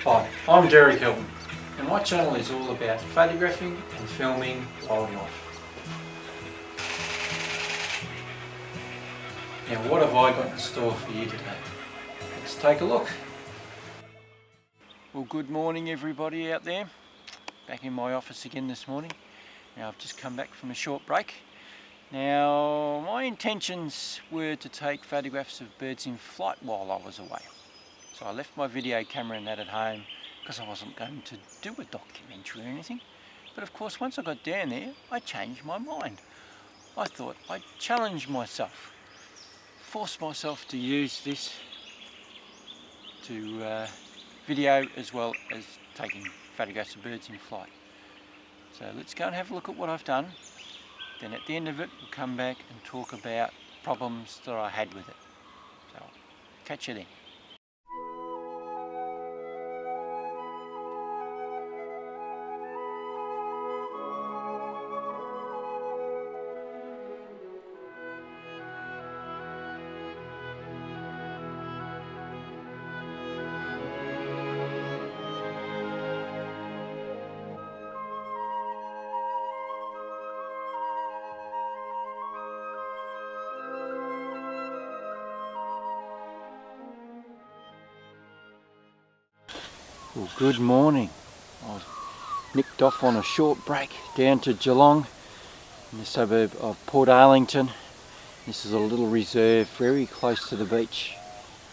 Hi, I'm Derek Hilton, and my channel is all about photographing and filming wildlife. Now what have I got in store for you today? Let's take a look. Well, good morning everybody out there. Back in my office again this morning. Now I've just come back from a short break. Now my intentions were to take photographs of birds in flight while I was away. So I left my video camera and that at home because I wasn't going to do a documentary or anything. But of course once I got down there I changed my mind. I thought I'd challenge myself, force myself to use this to video as well as taking photographs of birds in flight. So let's go and have a look at what I've done. Then at the end of it we'll come back and talk about problems that I had with it. So I'll catch you then. Well, good morning. I've nicked off on a short break down to Geelong in the suburb of Port Arlington. This is a little reserve very close to the beach,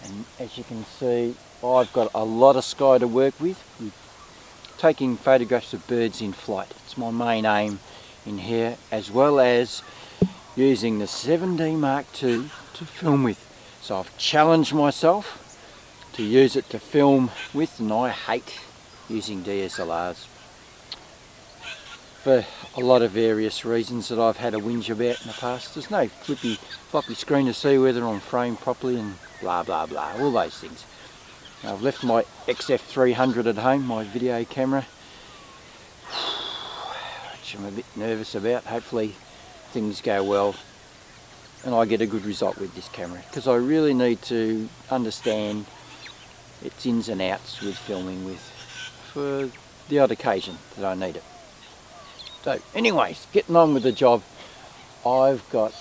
and as you can see I've got a lot of sky to work with taking photographs of birds in flight. It's my main aim in here, as well as using the 7D Mark II to film with. So I've challenged myself to use it to film with, and I hate using DSLRs for a lot of various reasons that I've had a whinge about in the past. There's no floppy screen to see whether I'm framed properly and blah blah blah, all those things. Now, I've left my XF300 at home, my video camera, which I'm a bit nervous about. Hopefully things go well and I get a good result with this camera, because I really need to understand its ins and outs with filming with for the odd occasion that I need it. So anyways, getting on with the job. I've got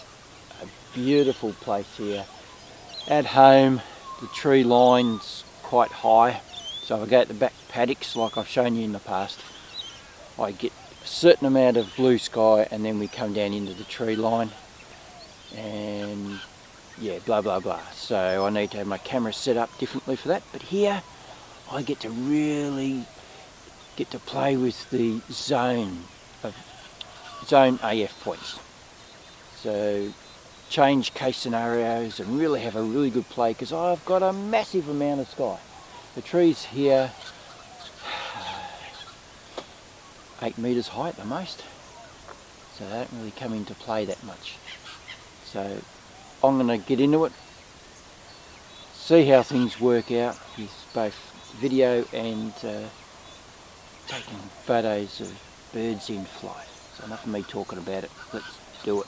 a beautiful place here at home. The tree line's quite high, so if I go at the back paddocks like I've shown you in the past, I get a certain amount of blue sky, and then we come down into the tree line and yeah, blah blah blah. So I need to have my camera set up differently for that. But here I get to really get to play with the zone AF points. So change case scenarios and really have a really good play, because I've got a massive amount of sky. The trees here 8 meters high at the most, so they don't really come into play that much. So I'm going to get into it, see how things work out with both video and taking photos of birds in flight. So enough of me talking about it, let's do it.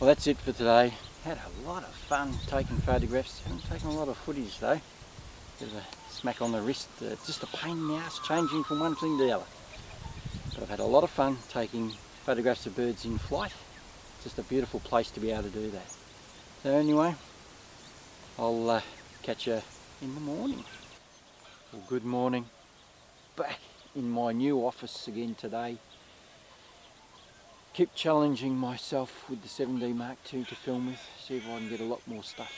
Well, that's it for today. Had a lot of fun taking photographs. Haven't taken a lot of footage though. Bit of a smack on the wrist, just a pain in the ass changing from one thing to the other. But I've had a lot of fun taking photographs of birds in flight. Just a beautiful place to be able to do that. So anyway, I'll catch you in the morning. Well, good morning. Back in my new office again today. Keep challenging myself with the 7D Mark II to film with, see if I can get a lot more stuff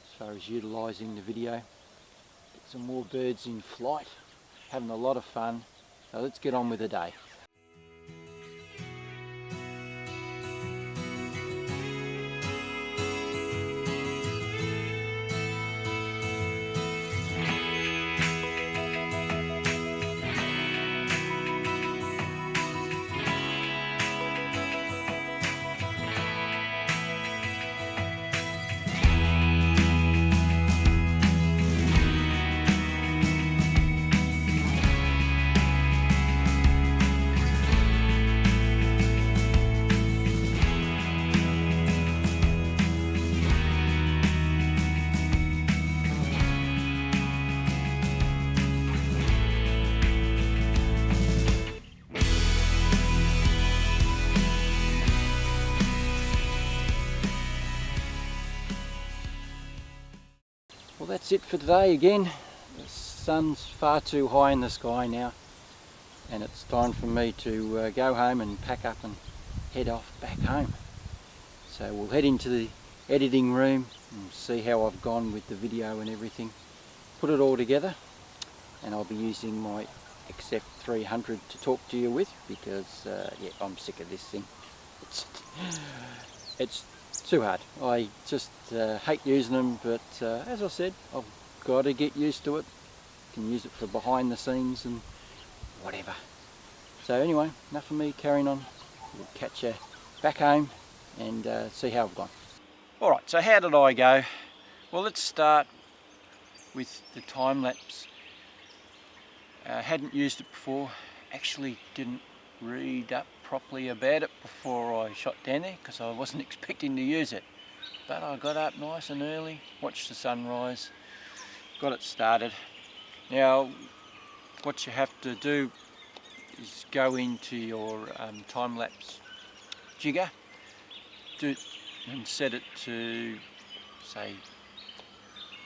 as far as utilising the video. Get some more birds in flight, having a lot of fun. So let's get on with the day. Well, that's it for today again. The sun's far too high in the sky now, and it's time for me to go home and pack up and head off back home. So we'll head into the editing room and see how I've gone with the video and everything. Put it all together, and I'll be using my XF300 to talk to you with because yeah, I'm sick of this thing. It's too hard. I just hate using them, but as I said, I've got to get used to it. Can use it for behind the scenes and whatever. So anyway, enough of me carrying on. We'll catch you back home and see how I've gone. Alright, so how did I go? Well, let's start with the time-lapse. Hadn't used it before, actually didn't read up properly about it before I shot down there because I wasn't expecting to use it. But I got up nice and early, watched the sunrise, got it started. Now what you have to do is go into your time-lapse jigger and set it to say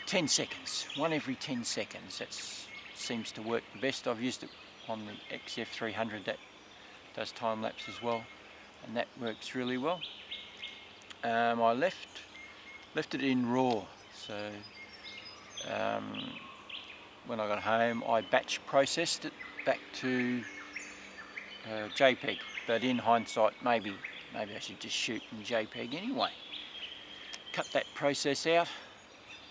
10 seconds, one every 10 seconds. That seems to work the best. I've used it on the XF300 that does time-lapse as well, and that works really well. I left it in RAW, so when I got home I batch processed it back to JPEG, but in hindsight maybe I should just shoot in JPEG anyway. Cut that process out,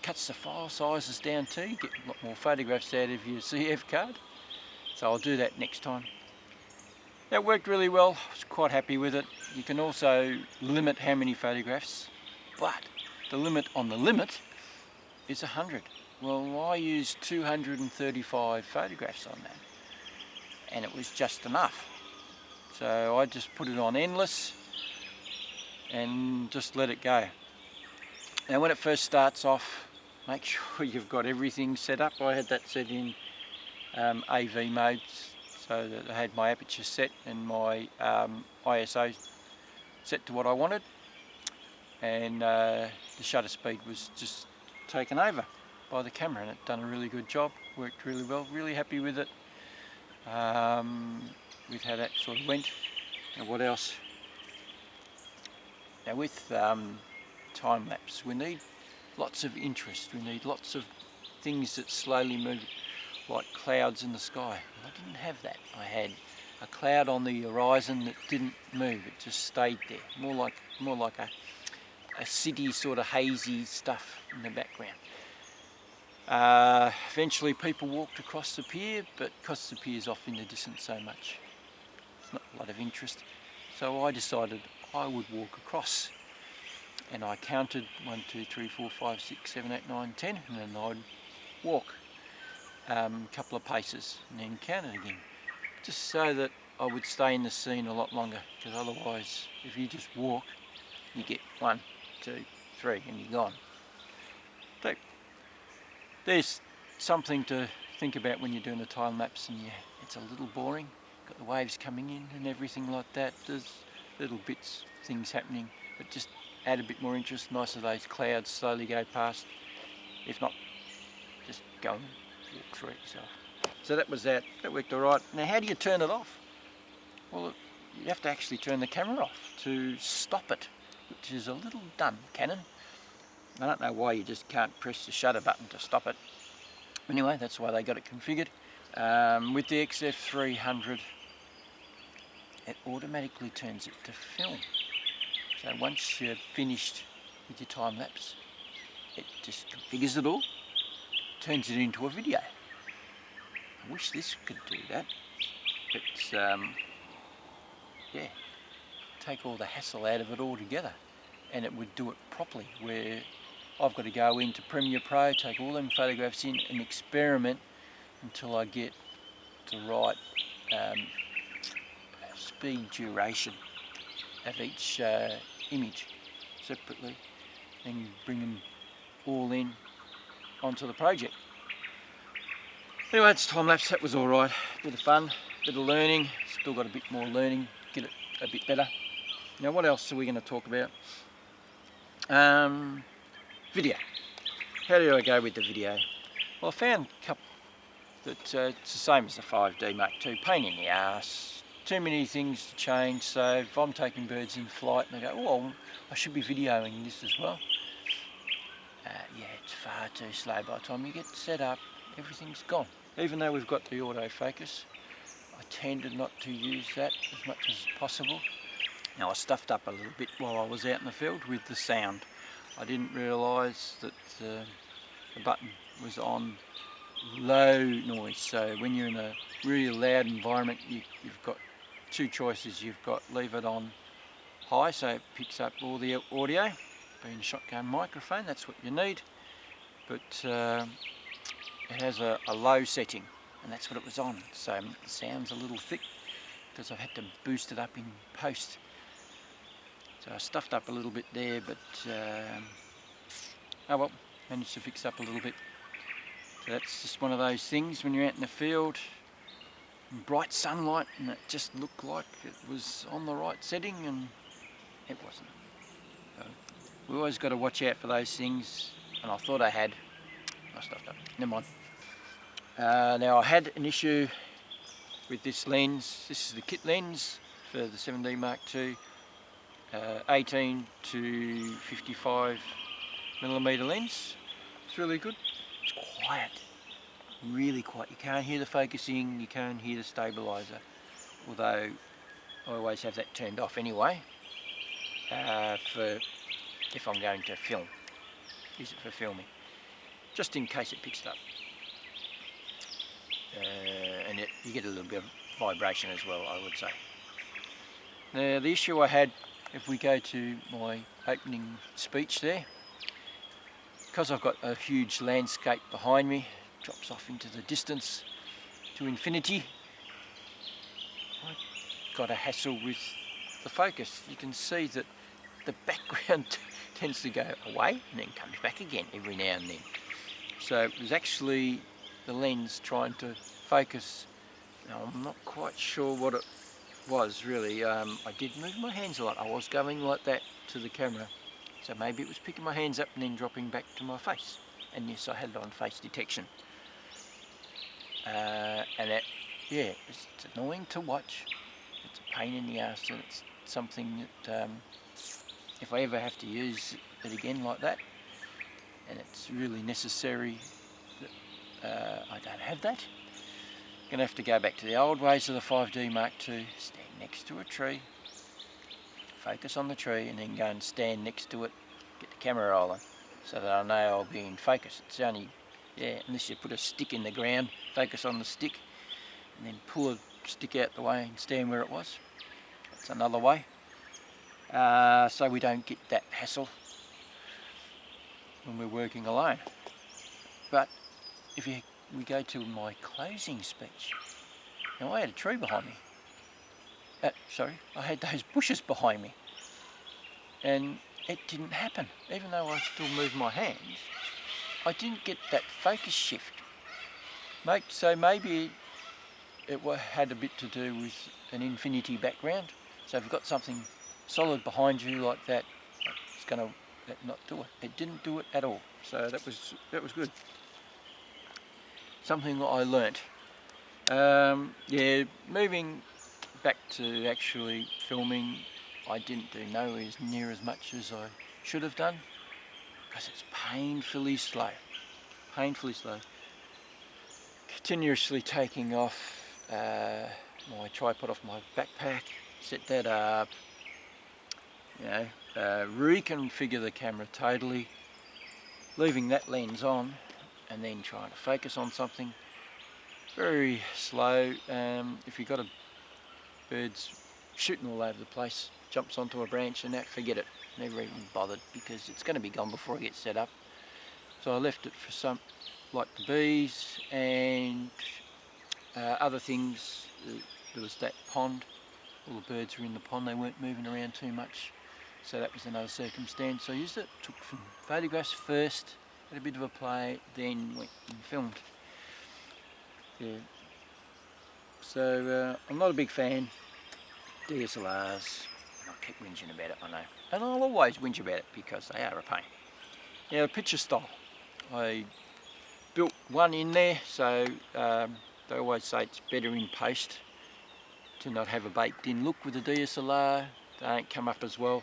cuts the file sizes down too, get a lot more photographs out of your CF card, so I'll do that next time. That worked really well, I was quite happy with it. You can also limit how many photographs, but the limit on the limit is 100. Well, I used 235 photographs on that, and it was just enough. So I just put it on endless and just let it go. Now when it first starts off, make sure you've got everything set up. I had that set in AV mode, so that I had my aperture set and my ISO set to what I wanted, and the shutter speed was just taken over by the camera, and it done a really good job, worked really well, really happy with it, with how that sort of went. And what else? Now with time-lapse we need lots of interest, we need lots of things that slowly move, like clouds in the sky. I didn't have that. I had a cloud on the horizon that didn't move, it just stayed there, more like a city sort of hazy stuff in the background. Eventually people walked across the pier, but because the pier's off in the distance so much, it's not a lot of interest, so I decided I would walk across, and I counted 1, 2, 3, 4, 5, 6, 7, 8, 9, 10, and then I'd walk a couple of paces and then count it again, just so that I would stay in the scene a lot longer, because otherwise if you just walk you get 1, 2, 3, and you're gone. So there's something to think about when you're doing a time lapse, and it's a little boring. Got the waves coming in and everything like that. There's little bits, things happening, but just add a bit more interest. Nice of those clouds slowly go past. If not, just go and walk through it yourself. So that was that. That worked all right. Now, how do you turn it off? Well, you have to actually turn the camera off to stop it, which is a little dumb, Canon. I don't know why you just can't press the shutter button to stop it. Anyway, that's why they got it configured. With the XF300, it automatically turns it to film. So once you're finished with your time lapse, it just configures it all, turns it into a video. I wish this could do that. It's yeah, take all the hassle out of it altogether, and it would do it properly, where I've got to go into Premiere Pro, take all them photographs in and experiment until I get the right speed duration of each image separately, and bring them all in onto the project. Anyway, it's time lapse. That was all right. Bit of fun, bit of learning. Still got a bit more learning, get it a bit better. Now, what else are we going to talk about? Video. How do I go with the video? Well, I found a couple that it's the same as the 5D Mark II. Pain in the ass. Too many things to change. So if I'm taking birds in flight and I go, oh, I should be videoing this as well. Yeah, it's far too slow. By the time you get set up, everything's gone. Even though we've got the autofocus, I tended not to use that as much as possible. Now, I stuffed up a little bit while I was out in the field with the sound. I didn't realise that the button was on low noise. So when you're in a really loud environment, you've got two choices. You've got leave it on high so it picks up all the audio. Being a shotgun microphone, that's what you need. But it has a low setting, and that's what it was on. So it sounds a little thick because I've had to boost it up in post. So I stuffed up a little bit there, but oh well, managed to fix up a little bit. So that's just one of those things when you're out in the field, in bright sunlight, and it just looked like it was on the right setting, and it wasn't. So we always got to watch out for those things, and I thought I had. I stuffed up. Never mind. Now, I had an issue with this lens. This is the kit lens for the 7D Mark II. 18 to 55 millimeter lens. It's really good. It's quiet, really quiet. You can't hear the focusing, you can't hear the stabilizer, although I always have that turned off anyway for if I'm going to film. Use it for filming, just in case it picks it up. And you get a little bit of vibration as well, I would say. Now, the issue I had, if we go to my opening speech there, because I've got a huge landscape behind me, drops off into the distance to infinity, I got a hassle with the focus. You can see that the background tends to go away and then comes back again every now and then. So it was actually the lens trying to focus. Now, I'm not quite sure what it was really. I did move my hands a lot. I was going like that to the camera, so maybe it was picking my hands up and then dropping back to my face. And yes, I had it on face detection. And that, yeah, it's annoying to watch. It's a pain in the ass, and it's something that if I ever have to use it again like that, and it's really necessary that I don't have that, I'm going to have to go back to the old ways of the 5D Mark II, stand next to a tree, focus on the tree, and then go and stand next to it, get the camera rolling, so that I know I'll be in focus. It's only, yeah, unless you put a stick in the ground, focus on the stick, and then pull a stick out the way and stand where it was. That's another way. So we don't get that hassle when we're working alone. But if we go to my closing speech, now I had a tree behind me. Sorry, I had those bushes behind me, and it didn't happen. Even though I still moved my hands, I didn't get that focus shift. So maybe it had a bit to do with an infinity background. So if you've got something solid behind you like that, it's going to not do it. It didn't do it at all. So that was good. Something that I learnt. Yeah, moving back to actually filming, I didn't do nowhere near as much as I should have done, because it's painfully slow. Painfully slow. Continuously taking off my tripod off my backpack, set that up, reconfigure the camera totally, leaving that lens on, and then trying to focus on something. Very slow. If you've got birds shooting all over the place, jumps onto a branch and that, forget it. Never even bothered, because it's going to be gone before I get set up. So I left it for some, like the bees and other things. There was that pond. All the birds were in the pond. They weren't moving around too much. So that was another circumstance. I used it, took some photographs first, had a bit of a play, then went and filmed. Yeah. So I'm not a big fan. DSLRs, I keep whinging about it, I know. And I'll always whinge about it because they are a pain. Now the picture style. I built one in there, so they always say it's better in post to not have a baked in look with a DSLR. They don't come up as well.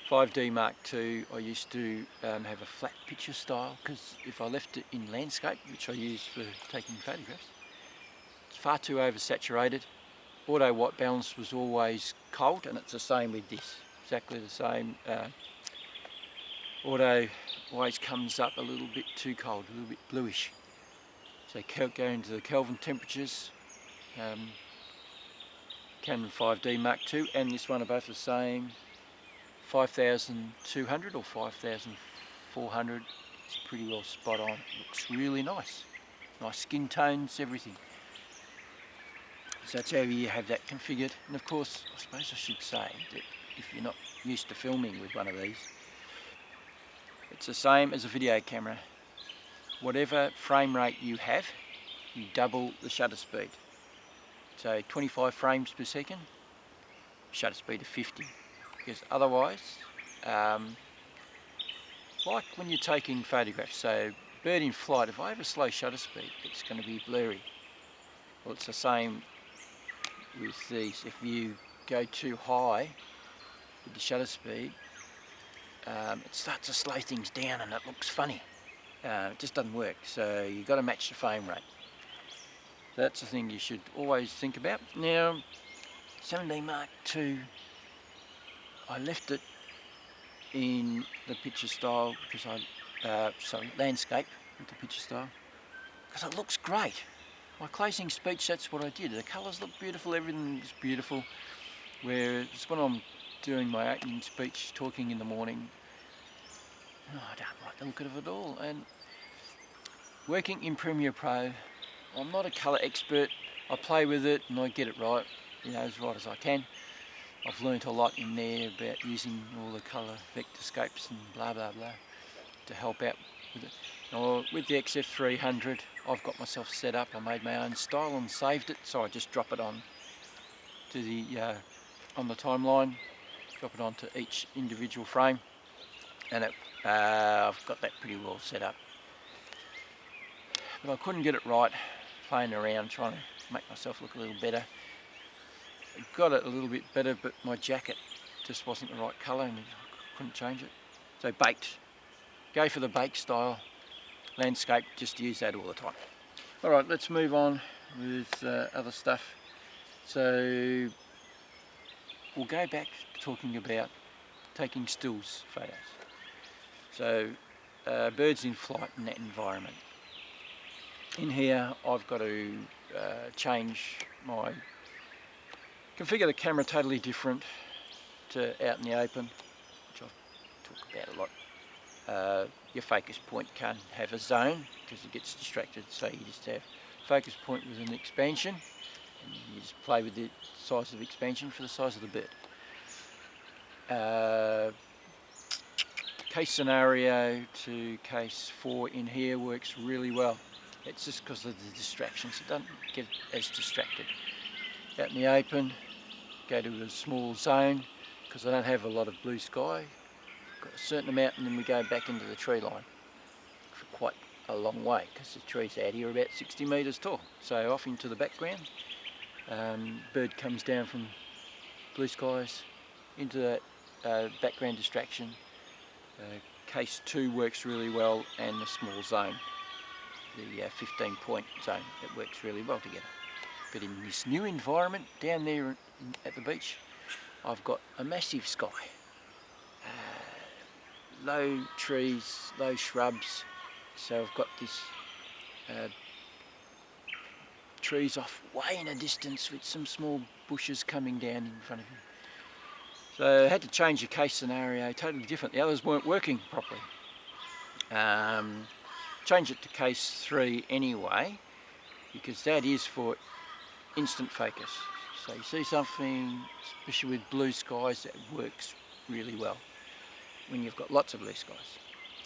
5D Mark II, I used to have a flat picture style, because if I left it in landscape, which I use for taking photographs, it's far too oversaturated. Auto white balance was always cold, and it's the same with this, exactly the same. Auto always comes up a little bit too cold, a little bit bluish. So go into the Kelvin temperatures. Canon 5D Mark II and this one are both the same. 5200 or 5400. It's pretty well spot on. It looks really nice. Nice skin tones, everything. So that's how you have that configured. And of course, I suppose I should say that if you're not used to filming with one of these, it's the same as a video camera. Whatever frame rate you have, you double the shutter speed. So 25 frames per second, shutter speed of 50. Because otherwise, like when you're taking photographs, so bird in flight, if I have a slow shutter speed, it's going to be blurry. Well, it's the same with these. If you go too high with the shutter speed, it starts to slow things down and it looks funny. It just doesn't work, so you've got to match the frame rate. That's the thing you should always think about. Now, 7D Mark II, I left it in the picture style because landscape with the picture style, because it looks great. My closing speech, that's what I did. The colours look beautiful, everything is beautiful. Whereas when I'm doing my opening speech, talking in the morning, I don't like the look of it at all. And working in Premiere Pro, I'm not a colour expert. I play with it and I get it right, as right as I can. I've learnt a lot in there about using all the colour vectorscopes and blah blah blah to help out with it. Now, with the XF300, I've got myself set up. I made my own style and saved it, so I just drop it on to the on the timeline, drop it onto each individual frame, and I've got that pretty well set up. But I couldn't get it right, playing around trying to make myself look a little better. I got it a little bit better, but my jacket just wasn't the right colour and I couldn't change it. So baked, go for the bake style. Landscape, just use that all the time. Alright, let's move on with other stuff. So we'll go back to talking about taking stills photos. So birds in flight in that environment. In here I've got to configure the camera totally different to out in the open, which I've talked about a lot. Your focus point can't have a zone because it gets distracted, so you just have focus point with an expansion and you just play with the size of expansion for the size of the bird. case scenario to case 4 in here works really well. It's just because of the distractions. It doesn't get as distracted. Out in the open, go to a small zone because I don't have a lot of blue sky. Got a certain amount, and then we go back into the tree line for quite a long way because the trees out here are about 60 metres tall. So off into the background, bird comes down from blue skies into that background distraction. Case 2 works really well, and the small zone, the 15-point zone, it works really well together. But in this new environment down there at the beach, I've got a massive sky. Low trees, low shrubs, so I've got this trees off way in a distance with some small bushes coming down in front of you. So I had to change the case scenario totally different. The others weren't working properly. Change it to case 3 anyway, because that is for instant focus. So you see something, especially with blue skies, that works really well when you've got lots of blue skies.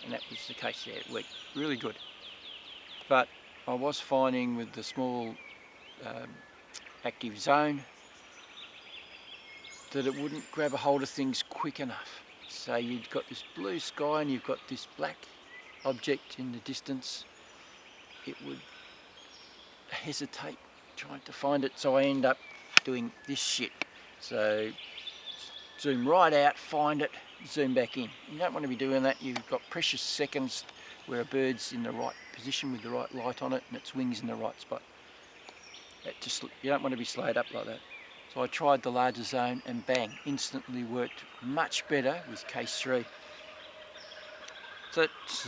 And that was the case there. It worked really good. But I was finding with the small active zone that it wouldn't grab a hold of things quick enough. So you've got this blue sky and you've got this black object in the distance. It would hesitate trying to find it, so I end up doing this shit. So zoom right out, find it, zoom back in. You don't want to be doing that. You've got precious seconds where a bird's in the right position with the right light on it and its wings in the right spot. You don't want to be slowed up like that. So I tried the larger zone and bang, instantly worked much better with case 3. So it's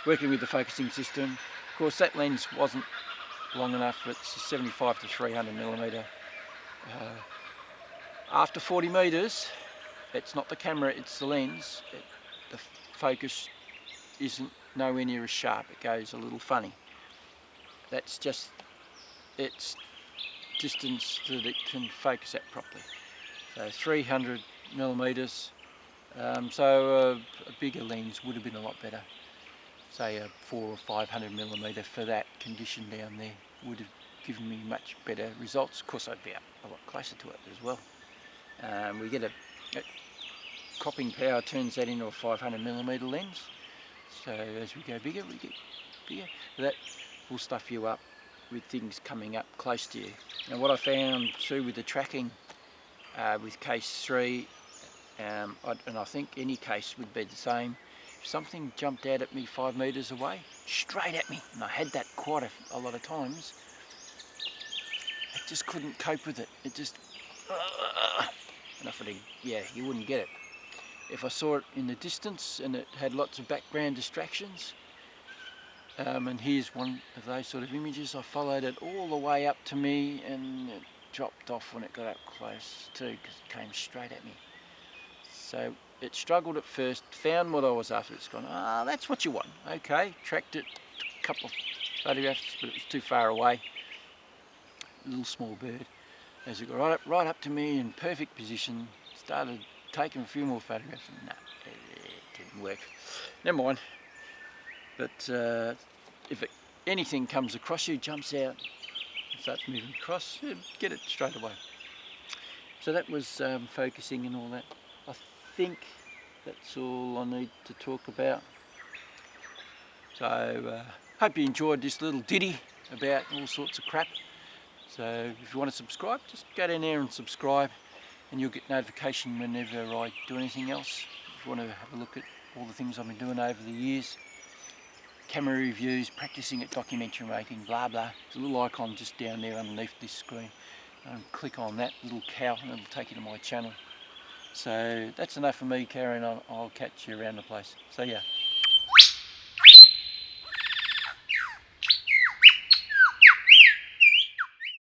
working with the focusing system. Of course that lens wasn't long enough. It's 75 to 300 millimetre. After 40 metres, it's not the camera, it's the lens. The focus isn't nowhere near as sharp. It goes a little funny. That's just its distance that it can focus at properly. So 300 millimetres. So a bigger lens would have been a lot better. Say a 400 or 500 millimetre for that condition down there would have given me much better results. Of course I'd be up a lot closer to it as well. We get a cropping power turns that into a 500 millimetre lens. So as we go bigger, we get bigger. That will stuff you up with things coming up close to you. Now what I found too with the tracking with case 3, and I think any case would be the same, if something jumped out at me 5 metres away, straight at me, and I had that quite a lot of times, I just couldn't cope with it. It just, and I thought, yeah, you wouldn't get it. If I saw it in the distance and it had lots of background distractions, and here's one of those sort of images, I followed it all the way up to me and it dropped off when it got up close too, because it came straight at me. So it struggled at first, found what I was after. It's gone, that's what you want. Okay, tracked it, took a couple of photographs, but it was too far away. Little small bird. As it got right up to me in perfect position, started taking a few more photographs, and no, it didn't work. Never mind. But if anything comes across you, jumps out, and starts moving across, get it straight away. So that was focusing and all that. I think that's all I need to talk about. So hope you enjoyed this little ditty about all sorts of crap. So if you want to subscribe, just go down there and subscribe, and you'll get notification whenever I do anything else. If you want to have a look at all the things I've been doing over the years, camera reviews, practicing at documentary making, blah blah. There's a little icon just down there underneath this screen. Click on that little cow and it'll take you to my channel. So that's enough for me carrying on. I'll catch you around the place. So yeah.